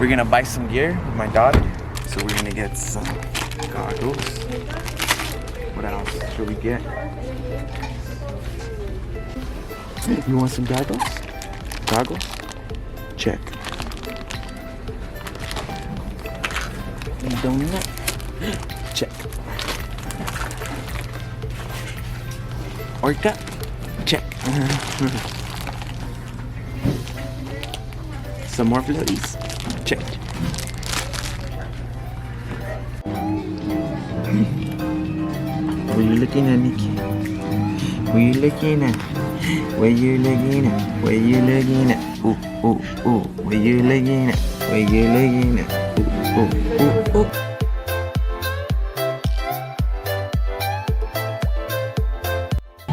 we're gonna buy some gear with my daughter. So we're gonna get some goggles. What else should we get? You want some goggles? Goggles? Check. Donut? Check. Orca? Check. Some more floaties? Check. What are you looking at, Nikki? What are you looking at? Where you looking at? Where you looking at? Ooh, ooh, ooh. Where you looking at? Where you looking at? Ooh, ooh, ooh, ooh.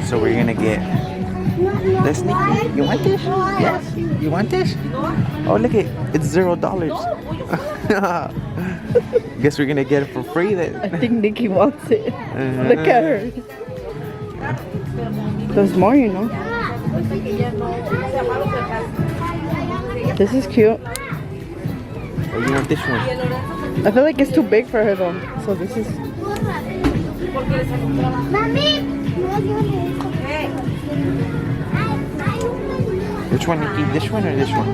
So we're gonna get this, Nikki. You want this? Yes. You want this? Oh, look it. It's $0. Guess we're gonna get it for free then. I think Nikki wants it. Look at her. There's more, you know. This is cute. Oh, you want this one? I feel like it's too big for her though. So this is. Which one, Nikki? This one or this one?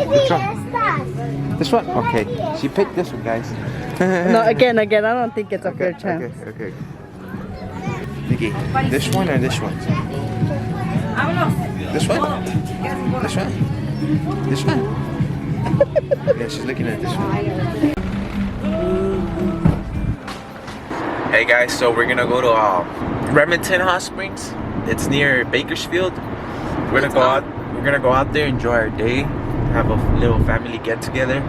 Which one? This one? Okay. She picked this one, guys. No, again. I don't think it's a fair chance. Okay. Nikki, this one or this one? This one? This one? This one? Yeah, she's looking at this one. Hey guys, so we're gonna go to Remington Hot Springs. It's near Bakersfield. We're gonna go out there, enjoy our day, have a little family get together.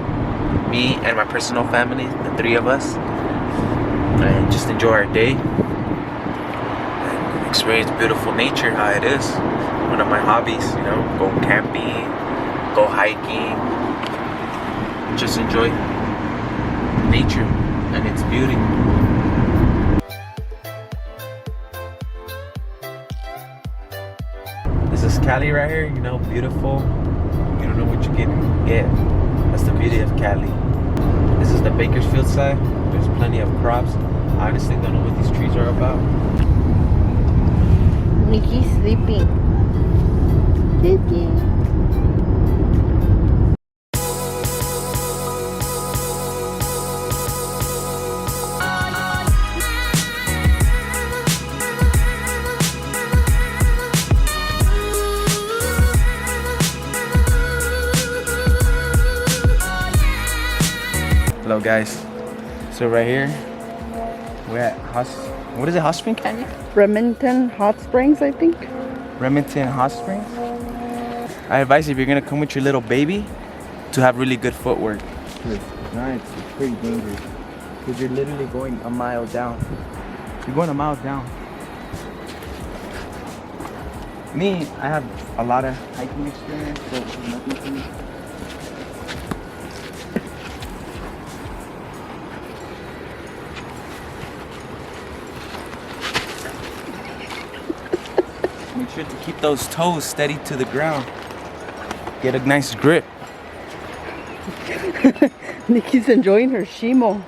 Me and my personal family, the three of us, and just enjoy our day. And experience beautiful nature, how it is. One of my hobbies, you know, go camping, go hiking, just enjoy nature and its beauty. This is Cali right here, you know, beautiful. You don't know what you're gonna get. That's the beauty of Cali. This is the Bakersfield side. There's plenty of crops. I honestly don't know what these trees are about. Nikki's sleeping. Sleeping. Hello guys. So right here, we're at what is it, Hot Spring Canyon? Remington Hot Springs, I think. Remington Hot Springs. I advise if you're gonna come with your little baby to have really good footwork. Because it's pretty dangerous. Because you're literally going a mile down. You're going a mile down. Me, I have a lot of hiking experience, so nothing to me. Make sure to keep those toes steady to the ground. Get a nice grip. Nikki's enjoying her shimo.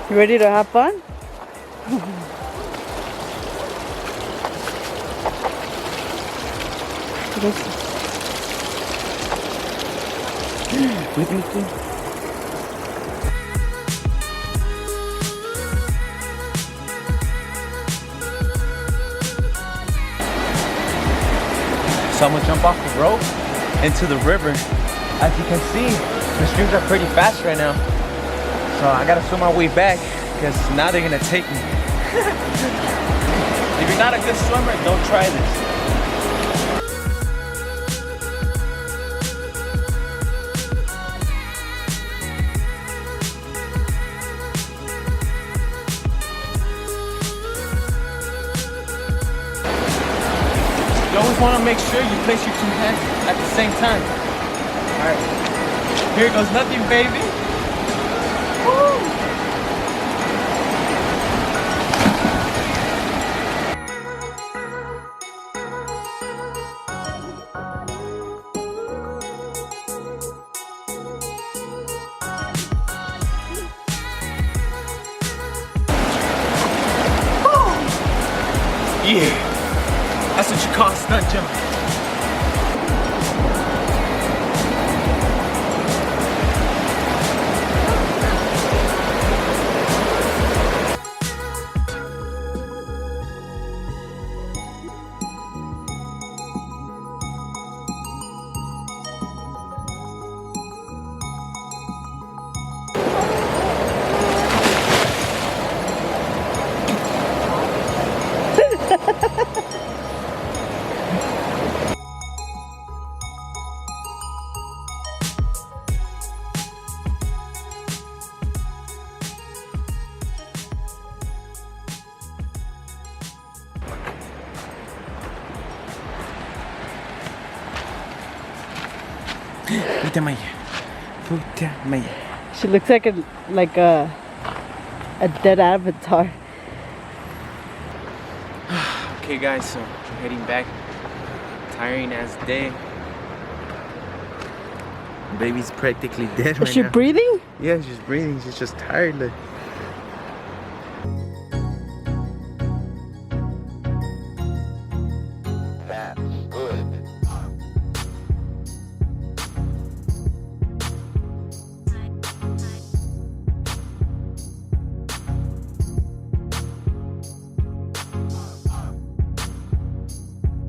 You ready to have fun? With me too. So I'm gonna jump off the rope into the river. As you can see, the streams are pretty fast right now. So I gotta swim my way back because now they're gonna take me. If you're not a good swimmer, don't try this. You always want to make sure you place your two hands at the same time. Alright. Here goes nothing, baby. Yeah, that's what you call a stunt jump. Puta Maya. Puta Maya. She looks like a dead avatar. Okay guys, so we're heading back. Tiring as day. Baby's practically dead right Is she now. breathing? Yeah, she's breathing. She's just tired. Like.